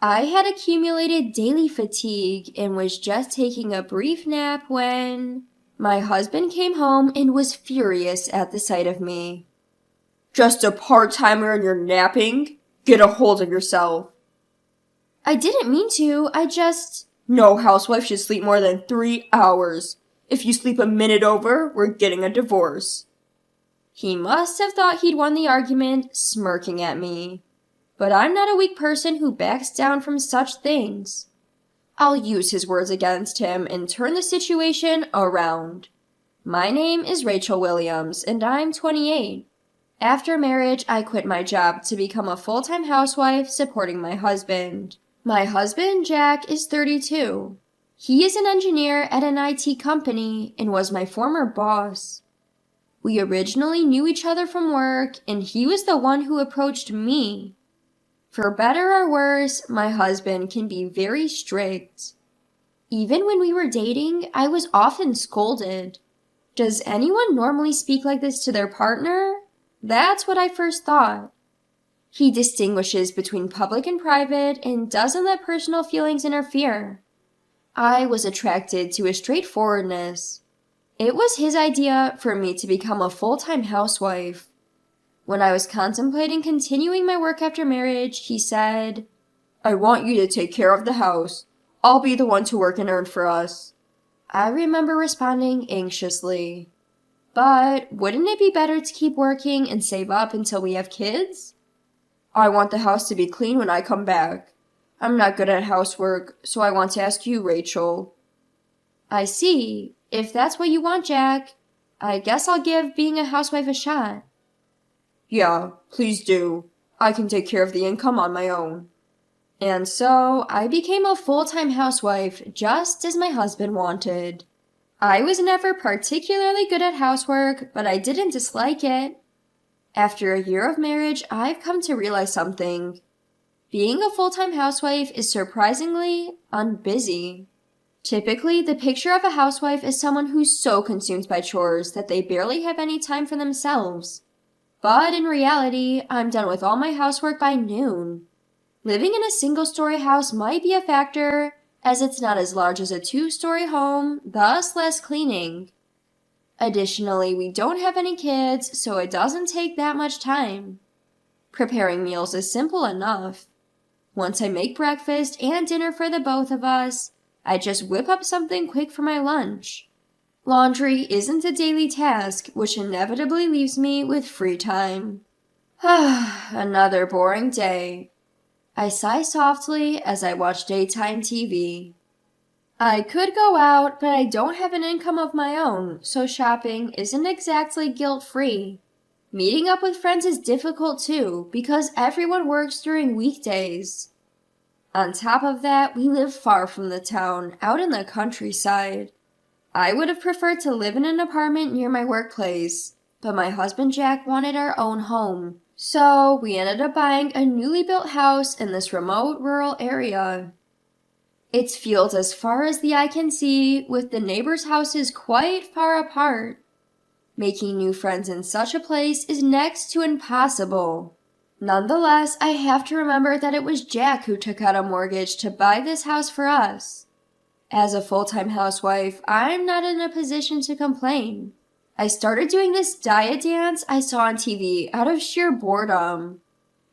I had accumulated daily fatigue and was just taking a brief nap when my husband came home and was furious at the sight of me. "Just a part-timer and you're napping? Get a hold of yourself." I didn't mean to, No housewife should sleep more than 3 hours. If you sleep a minute over, we're getting a divorce. He must have thought he'd won the argument, smirking at me. But I'm not a weak person who backs down from such things. I'll use his words against him and turn the situation around. My name is Rachel Williams, and I'm 28. After marriage, I quit my job to become a full-time housewife supporting my husband. My husband, Jack, is 32. He is an engineer at an IT company and was my former boss. We originally knew each other from work, and he was the one who approached me. For better or worse, my husband can be very strict. Even when we were dating, I was often scolded. Does anyone normally speak like this to their partner? That's what I first thought. He distinguishes between public and private and doesn't let personal feelings interfere. I was attracted to his straightforwardness. It was his idea for me to become a full-time housewife. When I was contemplating continuing my work after marriage, he said, "I want you to take care of the house. I'll be the one to work and earn for us." I remember responding anxiously. But wouldn't it be better to keep working and save up until we have kids? "I want the house to be clean when I come back. I'm not good at housework, so I want to ask you, Rachel." I see. If that's what you want, Jack, I guess I'll give being a housewife a shot. "Yeah, please do. I can take care of the income on my own." And so I became a full-time housewife just as my husband wanted. I was never particularly good at housework, but I didn't dislike it. After a year of marriage, I've come to realize something. Being a full-time housewife is surprisingly unbusy. Typically, the picture of a housewife is someone who's so consumed by chores that they barely have any time for themselves. But in reality, I'm done with all my housework by noon. Living in a single-story house might be a factor, as it's not as large as a 2-story home, thus less cleaning. Additionally, we don't have any kids, so it doesn't take that much time. Preparing meals is simple enough. Once I make breakfast and dinner for the both of us, I just whip up something quick for my lunch. Laundry isn't a daily task, which inevitably leaves me with free time. Another boring day. I sigh softly as I watch daytime TV. I could go out, but I don't have an income of my own, so shopping isn't exactly guilt-free. Meeting up with friends is difficult too, because everyone works during weekdays. On top of that, we live far from the town, out in the countryside. I would have preferred to live in an apartment near my workplace, but my husband Jack wanted our own home, so we ended up buying a newly built house in this remote rural area. It's fields as far as the eye can see, with the neighbors' houses quite far apart. Making new friends in such a place is next to impossible. Nonetheless, I have to remember that it was Jack who took out a mortgage to buy this house for us. As a full-time housewife, I'm not in a position to complain. I started doing this diet dance I saw on TV out of sheer boredom.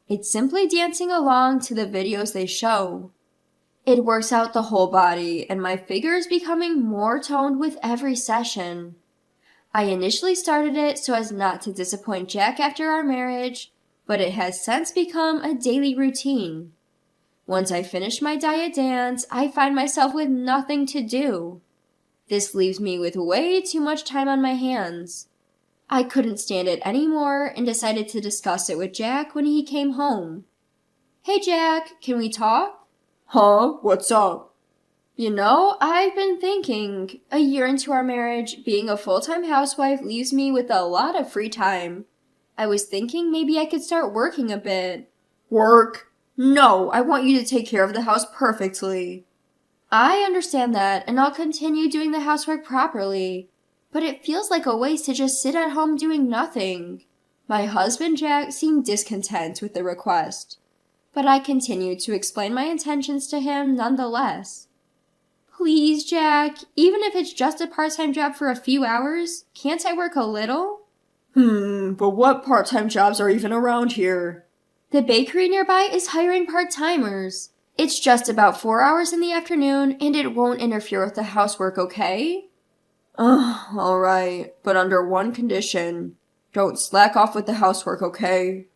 It's simply dancing along to the videos they show. It works out the whole body, and my figure is becoming more toned with every session. I initially started it so as not to disappoint Jack after our marriage, but it has since become a daily routine. Once I finish my diet dance, I find myself with nothing to do. This leaves me with way too much time on my hands. I couldn't stand it anymore and decided to discuss it with Jack when he came home. "Hey Jack, can we talk?" "Huh? What's up?" I've been thinking, a year into our marriage, being a full-time housewife leaves me with a lot of free time. I was thinking maybe I could start working a bit. "Work? No, I want you to take care of the house perfectly." I understand that, and I'll continue doing the housework properly. But it feels like a waste to just sit at home doing nothing. My husband Jack seemed discontent with the request. but I continued to explain my intentions to him nonetheless. Please, Jack, even if it's just a part-time job for a few hours, can't I work a little? But what part-time jobs are even around here? The bakery nearby is hiring part-timers. It's just about 4 hours in the afternoon, and it won't interfere with the housework, okay? Alright, but under one condition. Don't slack off with the housework, okay?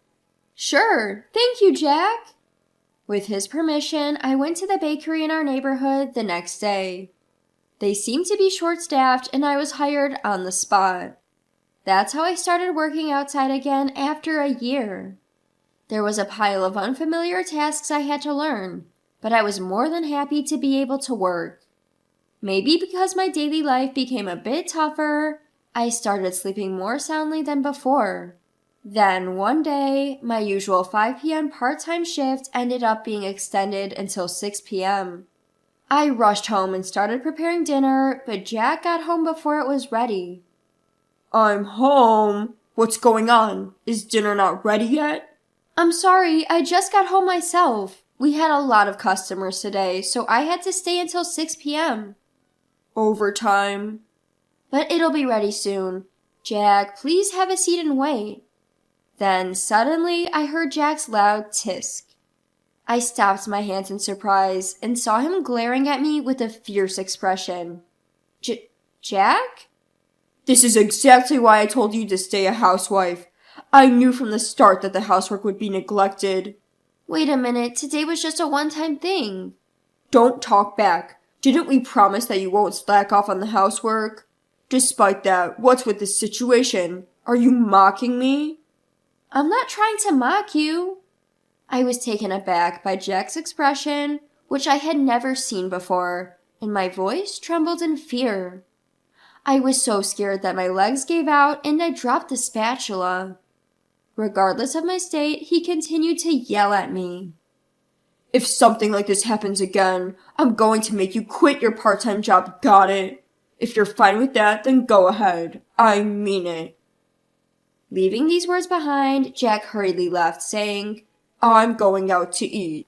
Sure, thank you, Jack. With his permission, I went to the bakery in our neighborhood the next day. They seemed to be short-staffed, and I was hired on the spot. That's how I started working outside again after a year. There was a pile of unfamiliar tasks I had to learn, but I was more than happy to be able to work. Maybe because my daily life became a bit tougher, I started sleeping more soundly than before. Then, one day, my usual 5 p.m. part-time shift ended up being extended until 6 p.m. I rushed home and started preparing dinner, but Jack got home before it was ready. I'm home. What's going on? Is dinner not ready yet? I'm sorry, I just got home myself. We had a lot of customers today, so I had to stay until 6 p.m. Overtime. But it'll be ready soon. Jack, please have a seat and wait. Then, suddenly, I heard Jack's loud tisk. I stopped my hands in surprise and saw him glaring at me with a fierce expression. Jack? This is exactly why I told you to stay a housewife. I knew from the start that the housework would be neglected. Wait a minute, today was just a one-time thing. Don't talk back. Didn't we promise that you won't slack off on the housework? Despite that, what's with this situation? Are you mocking me? I'm not trying to mock you. I was taken aback by Jack's expression, which I had never seen before, and my voice trembled in fear. I was so scared that my legs gave out and I dropped the spatula. Regardless of my state, he continued to yell at me. If something like this happens again, I'm going to make you quit your part-time job, got it? If you're fine with that, then go ahead. I mean it. Leaving these words behind, Jack hurriedly left, saying, I'm going out to eat.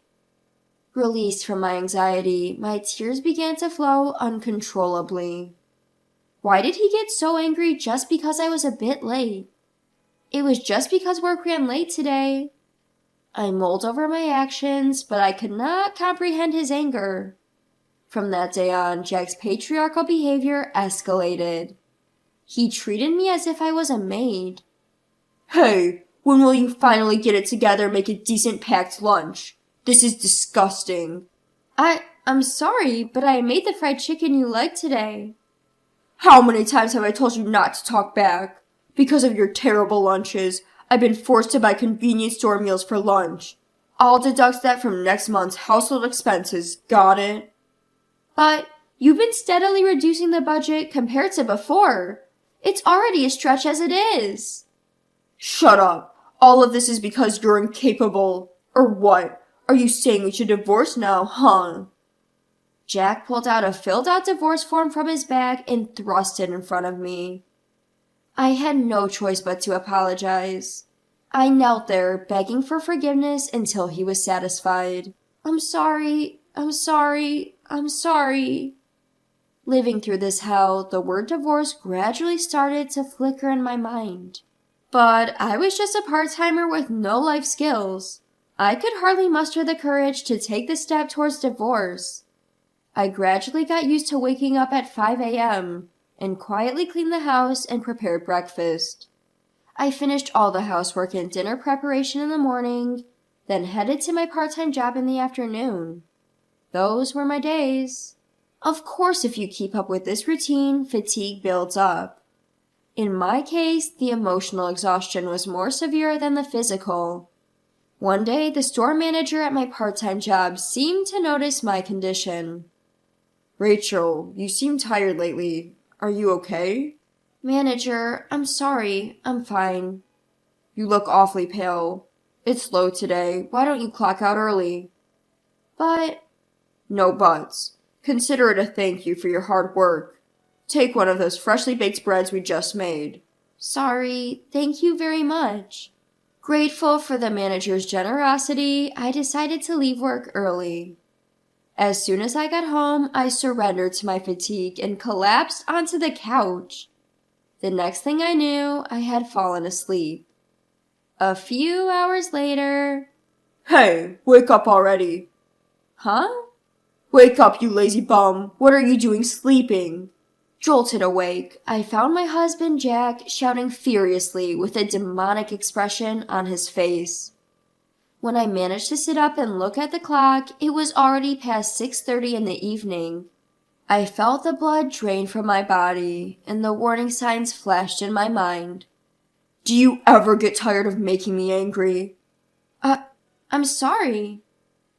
Released from my anxiety, my tears began to flow uncontrollably. Why did he get so angry just because I was a bit late? It was just because work ran late today. I mulled over my actions, but I could not comprehend his anger. From that day on, Jack's patriarchal behavior escalated. He treated me as if I was a maid. Hey, when will you finally get it together and make a decent packed lunch? This is disgusting. I'm sorry, but I made the fried chicken you liked today. How many times have I told you not to talk back? Because of your terrible lunches, I've been forced to buy convenience store meals for lunch. I'll deduct that from next month's household expenses, got it? But you've been steadily reducing the budget compared to before. It's already a stretch as it is. Shut up. All of this is because you're incapable. Or what? Are you saying we should divorce now, huh? Jack pulled out a filled-out divorce form from his bag and thrust it in front of me. I had no choice but to apologize. I knelt there, begging for forgiveness until he was satisfied. I'm sorry. Living through this hell, the word divorce gradually started to flicker in my mind. But I was just a part-timer with no life skills. I could hardly muster the courage to take the step towards divorce. I gradually got used to waking up at 5 a.m. and quietly cleaned the house and prepared breakfast. I finished all the housework and dinner preparation in the morning, then headed to my part-time job in the afternoon. Those were my days. Of course, if you keep up with this routine, fatigue builds up. In my case, the emotional exhaustion was more severe than the physical. One day, the store manager at my part-time job seemed to notice my condition. Rachel, you seem tired lately. Are you okay? Manager, I'm sorry. I'm fine. You look awfully pale. It's slow today. Why don't you clock out early? But... No buts. Consider it a thank you for your hard work. Take one of those freshly baked breads we just made. Sorry. Thank you very much. Grateful for the manager's generosity, I decided to leave work early. As soon as I got home, I surrendered to my fatigue and collapsed onto the couch. The next thing I knew, I had fallen asleep. A few hours later... Hey, wake up already. Huh? Wake up, you lazy bum. What are you doing sleeping? Jolted awake, I found my husband Jack shouting furiously with a demonic expression on his face. When I managed to sit up and look at the clock, it was already past 6:30 in the evening. I felt the blood drain from my body, and the warning signs flashed in my mind. Do you ever get tired of making me angry? I'm sorry.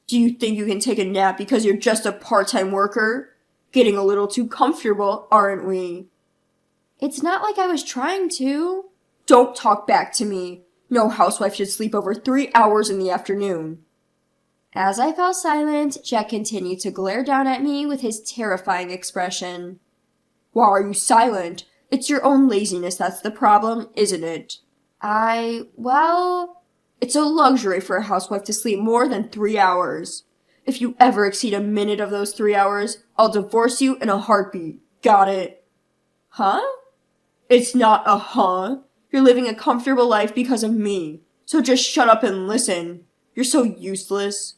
Do you think you can take a nap because you're just a part-time worker? Getting a little too comfortable, aren't we? It's not like I was trying to. Don't talk back to me. No housewife should sleep over 3 hours in the afternoon. As I fell silent, Jack continued to glare down at me with his terrifying expression. Why are you silent? It's your own laziness that's the problem, isn't it? Well... It's a luxury for a housewife to sleep more than 3 hours. If you ever exceed a minute of those 3 hours, I'll divorce you in a heartbeat. Got it? Huh? It's not a huh. You're living a comfortable life because of me. So just shut up and listen. You're so useless.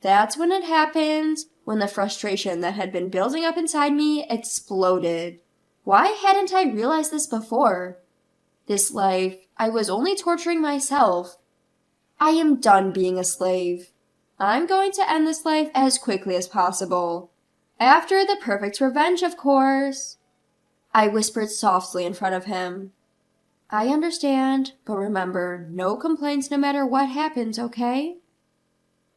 That's when it happened, when the frustration that had been building up inside me exploded. Why hadn't I realized this before? This life, I was only torturing myself. I am done being a slave. I'm going to end this life as quickly as possible. After the perfect revenge, of course. I whispered softly in front of him. I understand, but remember, no complaints no matter what happens, okay?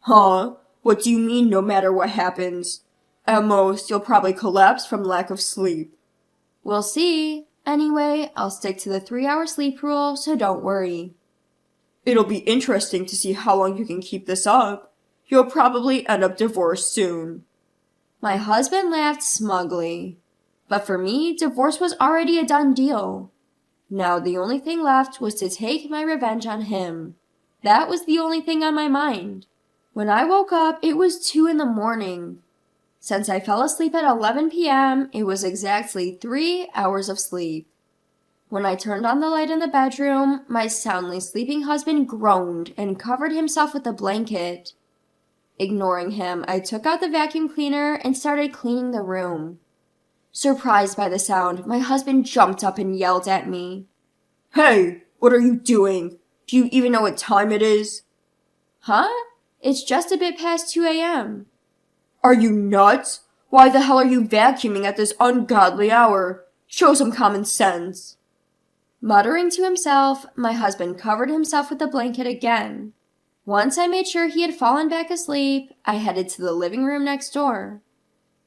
Huh? What do you mean no matter what happens? At most, you'll probably collapse from lack of sleep. We'll see. Anyway, I'll stick to the 3-hour sleep rule, so don't worry. It'll be interesting to see how long you can keep this up. You'll probably end up divorced soon. My husband laughed smugly. But for me, divorce was already a done deal. Now the only thing left was to take my revenge on him. That was the only thing on my mind. When I woke up, it was 2 in the morning. Since I fell asleep at 11 p.m., it was exactly 3 hours of sleep. When I turned on the light in the bedroom, my soundly sleeping husband groaned and covered himself with a blanket. Ignoring him, I took out the vacuum cleaner and started cleaning the room. Surprised by the sound, my husband jumped up and yelled at me. Hey, what are you doing? Do you even know what time it is? Huh? It's just a bit past 2 a.m. Are you nuts? Why the hell are you vacuuming at this ungodly hour? Show some common sense. Muttering to himself, my husband covered himself with the blanket again. Once I made sure he had fallen back asleep, I headed to the living room next door.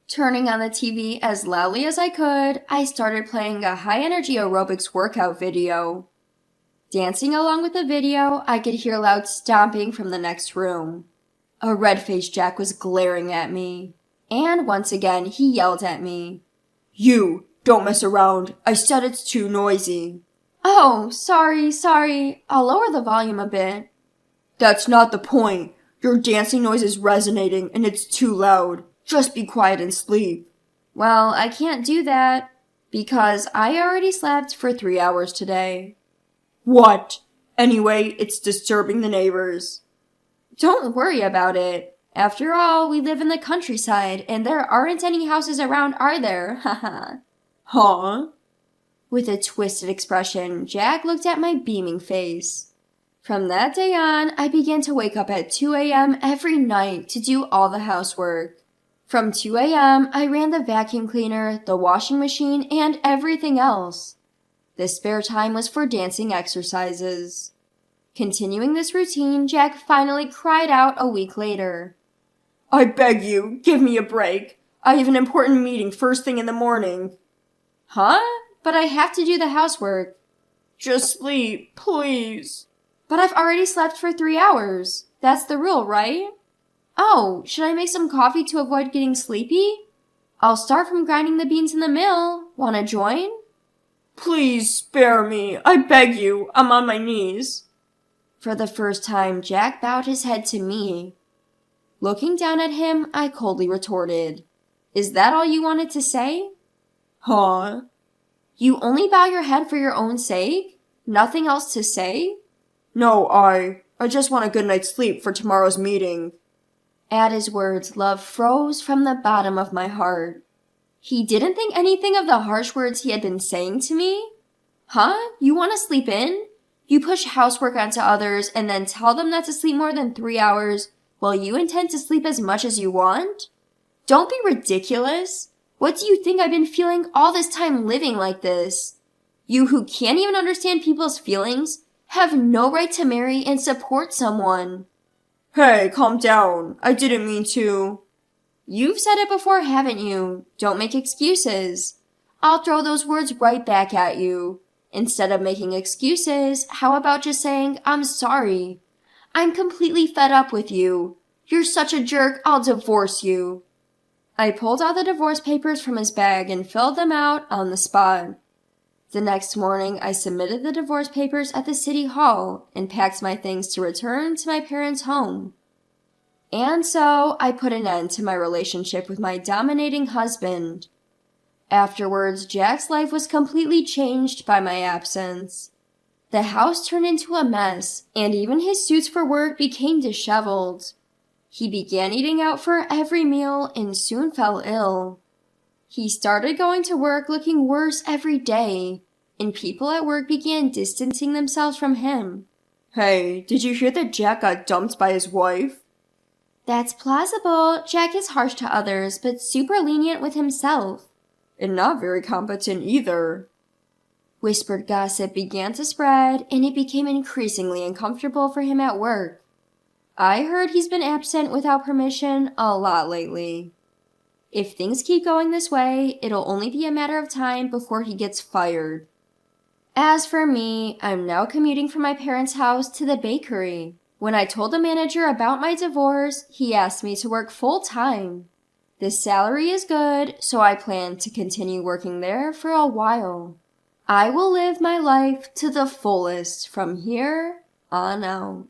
Turning on the TV as loudly as I could, I started playing a high-energy aerobics workout video. Dancing along with the video, I could hear loud stomping from the next room. A red-faced Jack was glaring at me. And once again, he yelled at me. You, don't mess around. I said it's too noisy. Oh, sorry. I'll lower the volume a bit. That's not the point. Your dancing noise is resonating and it's too loud. Just be quiet and sleep. Well, I can't do that because I already slept for 3 hours today. What? Anyway, it's disturbing the neighbors. Don't worry about it. After all, we live in the countryside and there aren't any houses around, are there? Haha. Huh? With a twisted expression, Jack looked at my beaming face. From that day on, I began to wake up at 2 a.m. every night to do all the housework. From 2 a.m., I ran the vacuum cleaner, the washing machine, and everything else. The spare time was for dancing exercises. Continuing this routine, Jack finally cried out a week later. I beg you, give me a break. I have an important meeting first thing in the morning. Huh? But I have to do the housework. Just sleep, please. But I've already slept for 3 hours. That's the rule, right? Oh, should I make some coffee to avoid getting sleepy? I'll start from grinding the beans in the mill. Wanna join? Please spare me. I beg you. I'm on my knees. For the first time, Jack bowed his head to me. Looking down at him, I coldly retorted, "Is that all you wanted to say?" Huh? You only bow your head for your own sake? Nothing else to say? No, I just want a good night's sleep for tomorrow's meeting. At his words, love froze from the bottom of my heart. He didn't think anything of the harsh words he had been saying to me? Huh? You want to sleep in? You push housework onto others and then tell them not to sleep more than 3 hours while you intend to sleep as much as you want? Don't be ridiculous. What do you think I've been feeling all this time living like this? You who can't even understand people's feelings have no right to marry and support someone. Hey, calm down. I didn't mean to. You've said it before, haven't you? Don't make excuses. I'll throw those words right back at you. Instead of making excuses, how about just saying, "I'm sorry. I'm completely fed up with you. You're such a jerk, I'll divorce you." I pulled out the divorce papers from his bag and filled them out on the spot. The next morning, I submitted the divorce papers at the city hall and packed my things to return to my parents' home. And so, I put an end to my relationship with my dominating husband. Afterwards, Jack's life was completely changed by my absence. The house turned into a mess, and even his suits for work became disheveled. He began eating out for every meal and soon fell ill. He started going to work looking worse every day, and people at work began distancing themselves from him. Hey, did you hear that Jack got dumped by his wife? That's plausible. Jack is harsh to others, but super lenient with himself. And not very competent either. Whispered gossip began to spread, and it became increasingly uncomfortable for him at work. I heard he's been absent without permission a lot lately. If things keep going this way, it'll only be a matter of time before he gets fired. As for me, I'm now commuting from my parents' house to the bakery. When I told the manager about my divorce, he asked me to work full-time. The salary is good, so I plan to continue working there for a while. I will live my life to the fullest from here on out.